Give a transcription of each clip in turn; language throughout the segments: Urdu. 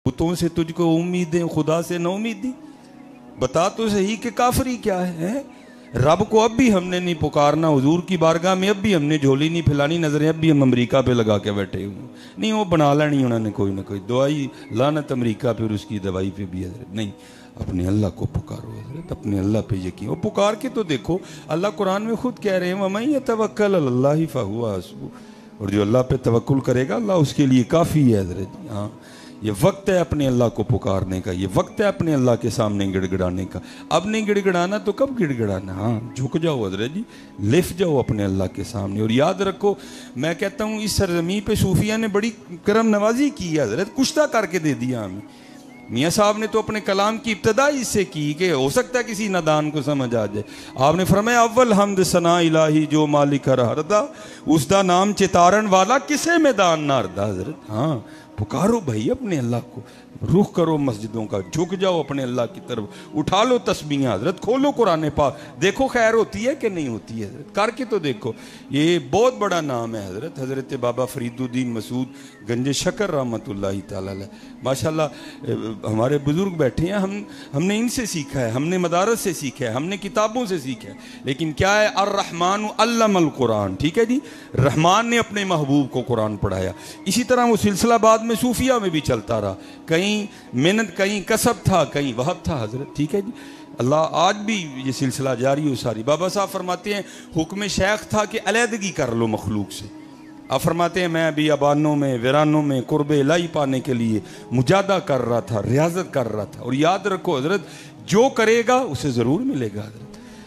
بتوں سے تجھ کو امیدیں خدا سے نہ امیدی. بتا تو صحیح کہ کافری کیا ہے. رب کو اب بھی ہم نے نہیں پکارنا, حضور کی بارگاہ میں اب بھی ہم نے جھولی نہیں پھلانی, نظریں اب بھی ہم امریکہ پہ لگا کے بیٹھے ہوئے نہیں. وہ بنا لینی انہوں نے کوئی نہ کوئی دوائی, لعنت امریکہ پہ اور اس کی دوائی پہ بھی. حضرت نہیں, اپنے اللہ کو پکارو حضرت, اپنے اللہ پہ یقین. وہ پکار کے تو دیکھو, اللہ قرآن میں خود کہہ رہے ہیں وَمَن يَتَوَكَّلْ عَلَى اللَّهِ فَهُوَ حَسْبُهُ, اور جو اللہ پہ توکل کرے گا اللہ اس کے لیے کافی ہے. حضرت ہاں, یہ وقت ہے اپنے اللہ کو پکارنے کا, یہ وقت ہے اپنے اللہ کے سامنے گڑ گڑانے کا. اب نہیں گڑ گڑانا تو کب گڑ گڑانا؟ ہاں جھک جاؤ حضرت جی, لف جاؤ اپنے اللہ کے سامنے. اور یاد رکھو, میں کہتا ہوں اس سرزمین پہ صوفیہ نے بڑی کرم نوازی کی ہے حضرت, کشتہ کر کے دے دیا ہمیں. میاں صاحب نے تو اپنے کلام کی ابتدا اس سے کی کہ ہو سکتا ہے کسی نادان کو سمجھ آ جائے. آپ نے فرمایا اول حمد ثنا الہی جو مالک ہر ہردا, اس دا نام چتارن والا کسے میدان نہ ہردا. حضرت ہاں, پکارو بھائی اپنے اللہ کو, رخ کرو مسجدوں کا, جھک جاؤ اپنے اللہ کی طرف, اٹھا لو تسبیحاں حضرت, کھولو قرآن پاک, دیکھو خیر ہوتی ہے کہ نہیں ہوتی ہے حضرت, کر کے تو دیکھو. یہ بہت بڑا نام ہے حضرت. حضرت بابا فرید الدین مسعود گنج شکر رحمۃ اللہ تعالی علیہ, ماشاءاللہ ہمارے بزرگ بیٹھے ہیں, ہم نے ان سے سیکھا ہے, ہم نے مدارس سے سیکھا ہے, ہم نے کتابوں سے سیکھا ہے. لیکن کیا ہے, الرحمن علم القرآن, ٹھیک ہے جی, رحمان نے اپنے محبوب کو قرآن پڑھایا. اسی طرح وہ سلسلہ بعد میں صوفیہ میں بھی چلتا رہا, کہیں محنت, کہیں کسب تھا, کہیں وہب تھا حضرت, ٹھیک ہے جی. اللہ آج بھی یہ سلسلہ جاری ہو ساری. بابا صاحب فرماتے ہیں حکم شیخ تھا کہ علیحدگی کر لو مخلوق سے. آپ فرماتے ہیں میں ابھی ابانوں میں ویرانوں میں قرب الہی پانے کے لیے مجاہدہ کر رہا تھا, ریاضت کر رہا تھا. اور یاد رکھو حضرت, جو کرے گا اسے ضرور ملے گا حضرت.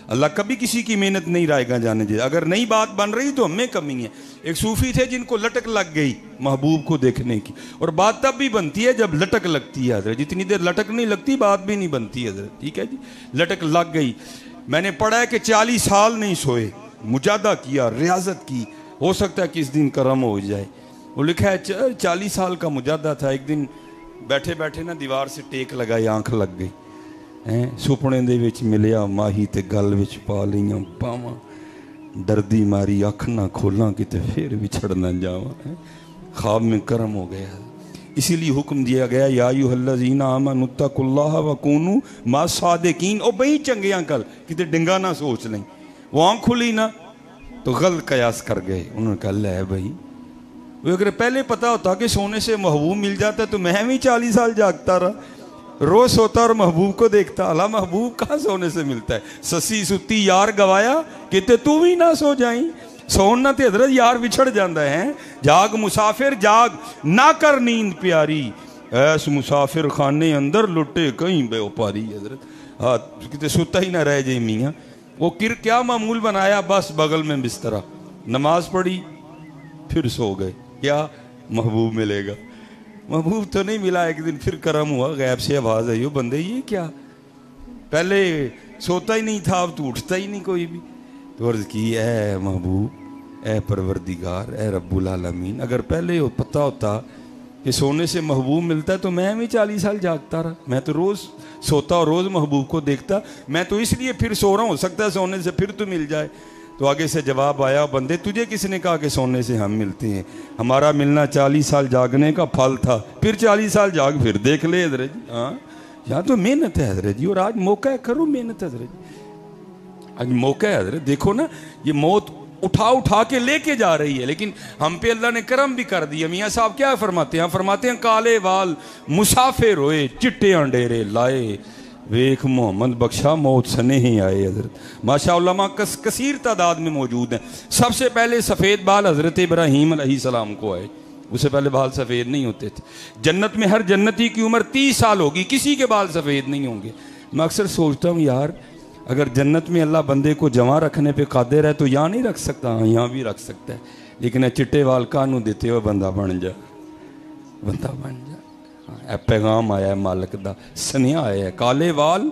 اللہ کبھی کسی کی محنت نہیں رائے گا جانے دے. اگر نئی بات بن رہی تو ہمیں کمی ہے. ایک صوفی تھے جن کو لٹک لگ گئی محبوب کو دیکھنے کی, اور بات تب بھی بنتی ہے جب لٹک لگتی ہے حضرت. جتنی دیر لٹک نہیں لگتی بات بھی نہیں بنتی حضرت, ٹھیک ہے جی. لٹک لگ گئی. میں نے پڑھا ہے کہ 40 سال نہیں سوئے, مجاہدہ کیا, ریاضت کی, ہو سکتا ہے کہ اس دن کرم ہو جائے. وہ لکھا ہے 40 سال کا مجاہدہ تھا. ایک دن بیٹھے بیٹھے نا دیوار سے ٹیک لگائی, آنکھ لگ گئی. سپنے دے وچ ملیا ماہی تے گل وچ پا لیاں باواں, ڈردی ماری اکھ نہ کھولاں کتے پھر وچھڑ نہ جاواں. خواب میں کرم ہو گیا. اسی لیے حکم دیا گیا یا ایھا الذین آمنوا اتقوا اللہ وکونوا مع الصادقین. او بھئی چنگے انکل کتے ڈنگا نہ سوچ لیں. وہ آنکھ کھلی نا تو غلط قیاس کر گئے. انہوں نے کہا لے بھائی, وہ اگر پہلے پتا ہوتا کہ سونے سے محبوب مل جاتا تو میں بھی 40 سال جاگتا رہا, روز سوتا اور محبوب کو دیکھتا. اللہ محبوب کہاں سونے سے ملتا ہے. سسی ستی یار گوایا کہتے تو بھی نہ سو جائیں. سونا تے حضرت یار بچھڑ جاندہ ہے. جاگ مسافر جاگ, نہ کر نیند پیاری, ایس مسافر خانے اندر لٹے کہیں بے اوپاری. حضرت ہاں کہتے سوتا ہی نہ رہ جائے میاں. وہ کیا معمول بنایا, بس بغل میں بسترا, نماز پڑھی پھر سو گئے. کیا محبوب ملے گا؟ محبوب تو نہیں ملا. ایک دن پھر کرم ہوا, غیب سے آواز آئی, بندے یہ کیا, پہلے سوتا ہی نہیں تھا اب تو اٹھتا ہی نہیں کوئی بھی. تو عرض کی اے محبوب, اے پروردگار, اے رب العالمین, اگر پہلے پتہ ہوتا کہ سونے سے محبوب ملتا ہے تو میں بھی 40 سال جاگتا رہا. میں تو روز سوتا اور روز محبوب کو دیکھتا. میں تو اس لیے پھر سو رہا ہوں, ہو سکتا ہے سونے سے پھر تو مل جائے. تو آگے سے جواب آیا, بندے تجھے کس نے کہا کہ سونے سے ہم ملتے ہیں, ہمارا ملنا 40 سال جاگنے کا پھل تھا. پھر 40 سال جاگ پھر دیکھ لے حضرت جی. ہاں یہاں تو محنت ہے حضرت جی, اور آج موقع ہے, کرو محنت حضرت جی. آج موقع ہے حضرت. دیکھو نا یہ موت اٹھا کے لے کے جا رہی ہے, لیکن ہم پہ اللہ نے کرم بھی کر دیا. میاں صاحب کیا فرماتے ہیں, فرماتے ہیں کالے وال مسافر ہوئے چٹے ڈیرے لائے, ویکھ محمد بخشا موت سنے ہی آئے. حضرت ماشاء علماء کثیر تعداد میں موجود ہیں. سب سے پہلے سفید بال حضرت ابراہیم علیہ السلام کو آئے, اس سے پہلے بال سفید نہیں ہوتے تھے. جنت میں ہر جنتی کی عمر 30 سال ہوگی, کسی کے بال سفید نہیں ہوں گے. میں اکثر سوچتا ہوں یار, اگر جنت میں اللہ بندے کو جمع رکھنے پہ قادر ہے تو یہاں نہیں رکھ سکتا, یہاں بھی رکھ سکتا ہے. لیکن چٹے وال کانوں دیتے ہو, بندہ بن جا, بندہ بن جا. اے پیغام آیا ہے مالک دا, سنیا آیا ہے, کالے وال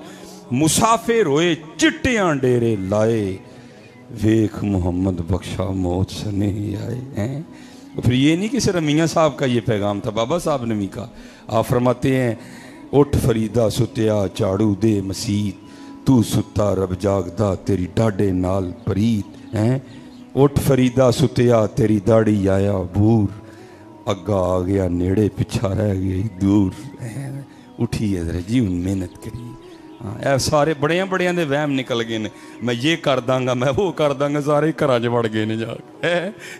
مسافر ہوئے چٹیاں ڈیرے لائے, ویکھ محمد بخشا موت سنے ہی آئے. پھر یہ نہیں کہ صرف میاں صاحب کا یہ پیغام تھا, بابا صاحب نے بھی کہا. آپ فرماتے ہیں اٹھ فریدہ ستیا چاڑو دے مسیت, تو ستا رب جاگدا تیری ڈاڈے نال پریت. اٹھ فریدہ ستیا تیری داڑھی آیا بور, اگا آ گیا نیڑے پچھا رہ گئی دور اٹھی حضرت جی ان محنت کری اے سارے بڑیاں بڑیاں دے وہم نکل گئے نے میں یہ کر داں گا میں وہ کر داں گا سارے گھراں چ وڑ گئے نے جا کے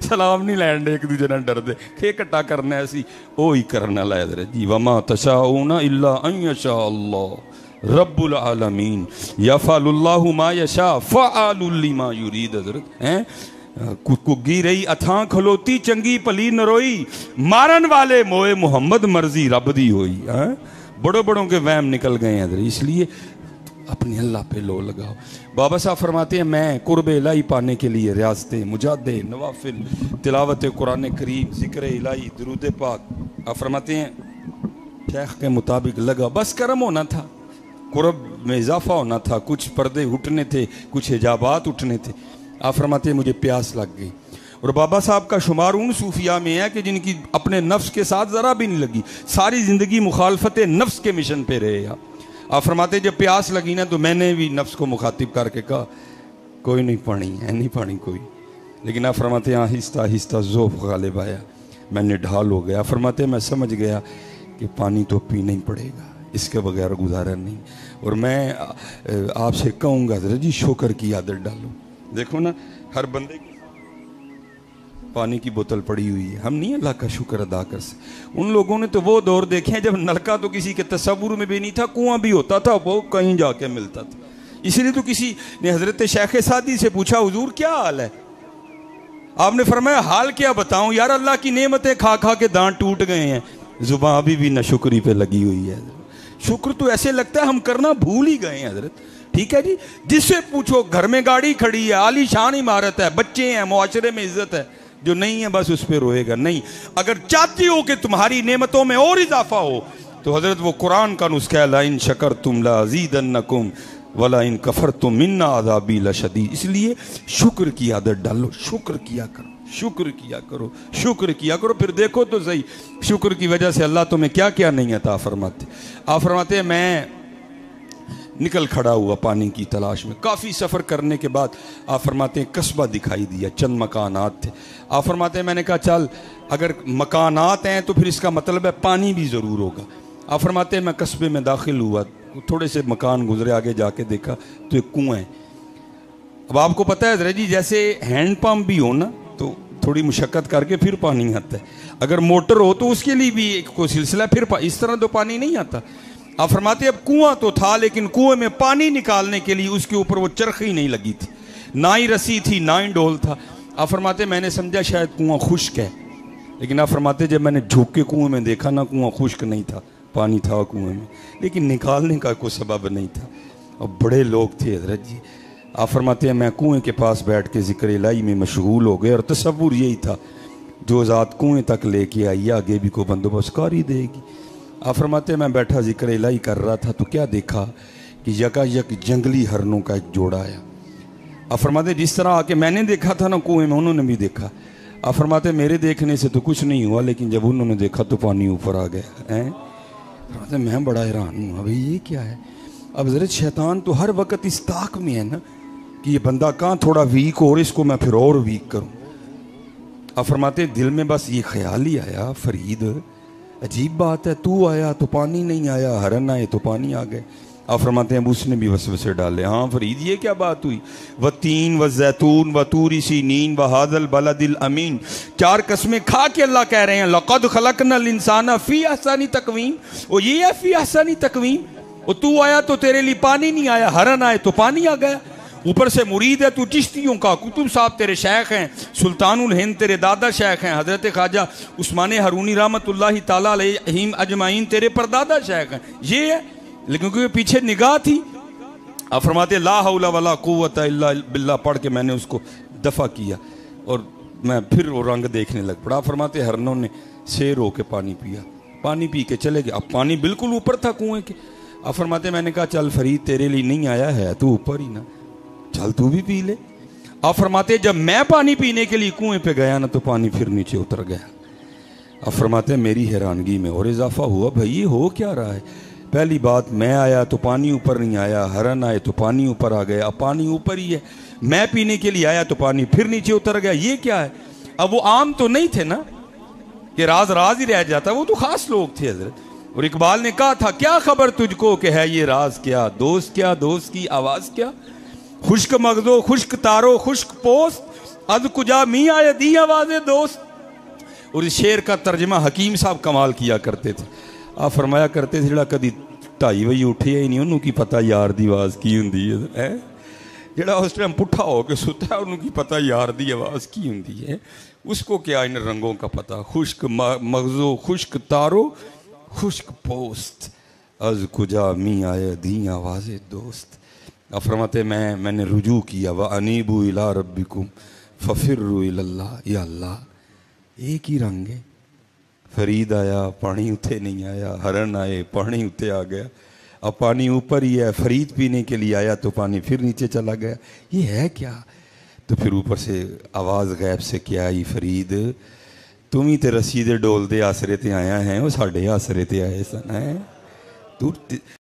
سلام نہیں لین دے ایک دوجے نال ڈر دے کہ کٹا کرنا اسی وہی کرنا لا حضرت جی وما تشاؤون الا ان یشاء اللہ رب العالمین یفعل اللہ ما یشاء فعال لما یرید حضرت کگی رہی اتھاں کھلوتی چنگی پلی نروئی مارن والے موئے محمد مرضی رب دی ہوئی بڑوں بڑوں کے وہم نکل گئے ہیں اس لیے اپنے اللہ پہ لو لگاؤ. بابا صاحب فرماتے ہیں میں قرب الہی پانے کے لیے ریاستیں مجاہدے نوافل تلاوت قرآن کریم ذکر الہی درود پاک آپ فرماتے ہیں شیخ کے مطابق لگا بس کرم ہونا تھا قرب میں اضافہ ہونا تھا کچھ پردے اٹھنے تھے کچھ حجابات اٹھنے تھے. آپ فرماتے ہیں مجھے پیاس لگ گئی اور بابا صاحب کا شمار ان صوفیاء میں ہے کہ جن کی اپنے نفس کے ساتھ ذرا بھی نہیں لگی ساری زندگی مخالفت نفس کے مشن پہ رہے. آپ فرماتے جب پیاس لگی نا تو میں نے بھی نفس کو مخاطب کر کے کہا کوئی نہیں پانی ہے نہیں پانی کوئی لیکن آپ فرماتے ہیں آہستہ آہستہ ذوق غالب آیا میں نے ڈھال ہو گیا. فرماتے ہیں میں سمجھ گیا کہ پانی تو پینا ہی پڑے گا اس کے بغیر گزارا نہیں. اور میں آپ سے کہوں گا حضرت جی شکر کی عادت ڈالو. دیکھو نا ہر بندے کی پانی کی بوتل پڑی ہوئی ہے ہم نہیں اللہ کا شکر ادا کر سکتے. ان لوگوں نے تو وہ دور دیکھے ہیں جب نلکا تو کسی کے تصور میں بھی نہیں تھا کنواں بھی ہوتا تھا وہ کہیں جا کے ملتا تھا. اس لیے تو کسی نے حضرت شیخ سعدی سے پوچھا حضور کیا حال ہے آپ نے فرمایا حال کیا بتاؤں یار اللہ کی نعمتیں کھا کھا کے دانت ٹوٹ گئے ہیں زبان ابھی بھی ناشکری پہ لگی ہوئی ہے. شکر تو ایسے لگتا ہے ہم کرنا بھول ہی گئے ہیں حضرت. ٹھیک ہے جی جس سے پوچھو گھر میں گاڑی کھڑی ہے عالی شان عمارت ہے بچے ہیں معاشرے میں عزت ہے جو نہیں ہے بس اس پہ روئے گا. نہیں اگر چاہتی ہو کہ تمہاری نعمتوں میں اور اضافہ ہو تو حضرت وہ قرآن کا نسخہ ہے لَإِن شَكَرْتُمْ لَأَزِيدَنَّكُمْ وَلَإِن كَفَرْتُمْ إِنَّ عَذَابِي لَشَدِيدٌ. اس لیے شکر کی عادت ڈالو شکر کیا کرو شکر کیا کرو شکر کیا کرو پھر دیکھو تو صحیح شکر کی وجہ سے اللہ تمہیں کیا کیا نہیں عطا فرماتے. آپ فرماتے ہیں میں نکل کھڑا ہوا پانی کی تلاش میں کافی سفر کرنے کے بعد آپ فرماتے ہیں قصبہ دکھائی دیا چند مکانات تھے. آپ فرماتے ہیں میں نے کہا چل اگر مکانات ہیں تو پھر اس کا مطلب ہے پانی بھی ضرور ہوگا. آپ فرماتے ہیں میں قصبے میں داخل ہوا تھوڑے سے مکان گزرے آگے جا کے دیکھا تو ایک کنواں ہے. اب آپ کو پتہ ہے حضرت جی جیسے ہینڈ پمپ بھی ہو نا تو تھوڑی مشقت کر کے پھر پانی آتا ہے اگر موٹر ہو تو اس کے لیے بھی ایک کوئی سلسلہ پھر اس طرح تو پانی نہیں آتا. آپ فرماتے ہیں اب کنواں تو تھا لیکن کنویں میں پانی نکالنے کے لیے اس کے اوپر وہ چرخی نہیں لگی تھی نہ ہی رسی تھی نہ ہی ڈول تھا. آپ فرماتے ہیں میں نے سمجھا شاید کنواں خشک ہے لیکن آپ فرماتے جب میں نے جھک کے کنویں میں دیکھا نا کنواں خشک نہیں تھا پانی تھا کنویں میں لیکن نکالنے کا کوئی سبب نہیں تھا. اور بڑے لوگ تھے حضرت جی. آپ فرماتے ہیں میں کنویں کے پاس بیٹھ کے ذکر الہی میں مشغول ہو گئے اور تصور یہی تھا جو ذات کنویں تک لے کے آئی آگے بھی کوئی بندوبست کر ہی دے گی. آپ فرماتے ہیں میں بیٹھا ذکر الہی کر رہا تھا تو کیا دیکھا کہ یکا یک جنگلی ہرنوں کا ایک جوڑا آیا. آپ فرماتے ہیں جس طرح آ کے میں نے دیکھا تھا نا کنویں میں انہوں نے بھی دیکھا. آپ فرماتے ہیں میرے دیکھنے سے تو کچھ نہیں ہوا لیکن جب انہوں نے دیکھا تو پانی اوپر آ گیا. فرماتے ہیں میں بڑا حیران ہوں ابھی یہ کیا ہے. اب حضرت شیطان تو ہر وقت اس طاق میں ہے نا کہ یہ بندہ کہاں تھوڑا ویک ہو اور اس کو میں پھر اور ویک کروں. آپ فرماتے ہیں دل میں بس یہ خیال ہی آیا فرید عجیب بات ہے تو آیا تو پانی نہیں آیا ہرن آئے تو پانی آ گئے. آپ فرماتے ہیں اب اس نے بھی وسوسے ڈالے ہاں فرید یہ کیا بات ہوئی وَالتِّينِ وَالزَّيْتُونِ وَطُورِ سِينِينَ وَهَذَا الْبَلَدِ الْأَمِينَ. 4 قسمیں کھا کے اللہ کہہ رہے ہیں لَقَدْ خَلَقْنَا الْإِنسَانَ فِي أَحْسَنِ تَقْوِيمٍ. وہ یہ ہے فی احسن تقویم. وہ تو آیا تو تیرے لیے پانی نہیں آیا ہرن آئے تو پانی آ گیا. اوپر سے مرید ہے تو چشتیوں کا کتب صاحب تیرے شیخ ہیں سلطان الہند تیرے دادا شیخ ہیں حضرت خواجہ عثمان ہرونی رحمۃ اللہ تعالیٰ علیہم اجمعین تیرے پردادا شیخ ہیں. یہ ہے لیکن کیونکہ پیچھے نگاہ تھی. آپ فرماتے لا حول ولا قوت الا باللہ پڑھ کے میں نے اس کو دفع کیا اور میں پھر وہ رنگ دیکھنے لگ پڑا. فرماتے ہرنوں نے سیر ہو کے پانی پیا پانی پی کے چلے گئے. اب پانی بالکل اوپر تھا کنویں کے. آپ فرماتے میں نے کہا چل فرید تیرے لیے نہیں آیا ہے تو اوپر ہی نا چل تو بھی پی لے. آپ فرماتے جب میں پانی پینے کے لیے کنویں پہ گیا نا تو پانی پھر نیچے اتر گیا. آپ فرماتے میری حیرانگی میں اور اضافہ ہوا بھائی یہ ہو کیا رہا ہے. پہلی بات میں آیا تو پانی اوپر نہیں آیا ہرن آئے تو پانی اوپر آ گیا. اب پانی اوپر ہی ہے میں پینے کے لیے آیا تو پانی پھر نیچے اتر گیا. یہ کیا ہے. اب وہ عام تو نہیں تھے نا کہ راز راز ہی رہ جاتا. وہ تو خاص لوگ تھے حضرت. اور اقبال نے کہا تھا کیا خبر تجھ کو کہ ہے یہ راز کیا, دوست کیا, دوست کی آواز کیا, خشک مغزو خشک تارو خشک پوست از کجا می آئے دی آواز دوست. اور اس شعر کا ترجمہ حکیم صاحب کمال کیا کرتے تھے. آپ فرمایا کرتے تھے جڑا کدی 2:30 بجے اٹھیا ہی نہیں انہوں کی پتہ یار دی آواز کی ہوندی ہے. جڑا اس ٹائم پٹھا ہو کے ستا ہے انہوں کی پتہ یار دی آواز کی ہوندی ہے. اس کو کیا ان رنگوں کا پتہ. خشک مغزو خشک تارو خشک پوست از کجا می آئے دی آواز دوست. آپ فرماتے میں نے رجوع کیا وَأَنِيبُوا إِلَىٰ رَبِّكُمْ فَفِرُّوا إِلَى اللَّهِ. یا اللہ ایک ہی رنگ ہے. فرید آیا پانی اتھے نہیں آیا, ہرن آئے پانی اتھے آ گیا, اب پانی اوپر ہی ہے, فرید پینے کے لیے آیا تو پانی پھر نیچے چلا گیا. یہ ہے کیا؟ تو پھر اوپر سے آواز غیب سے کیا آئی, فرید تم ہی تے رسید ڈول دے آسرے تے آیا ہیں, وہ ساڑھے آسرے تے آئے سن ہیں.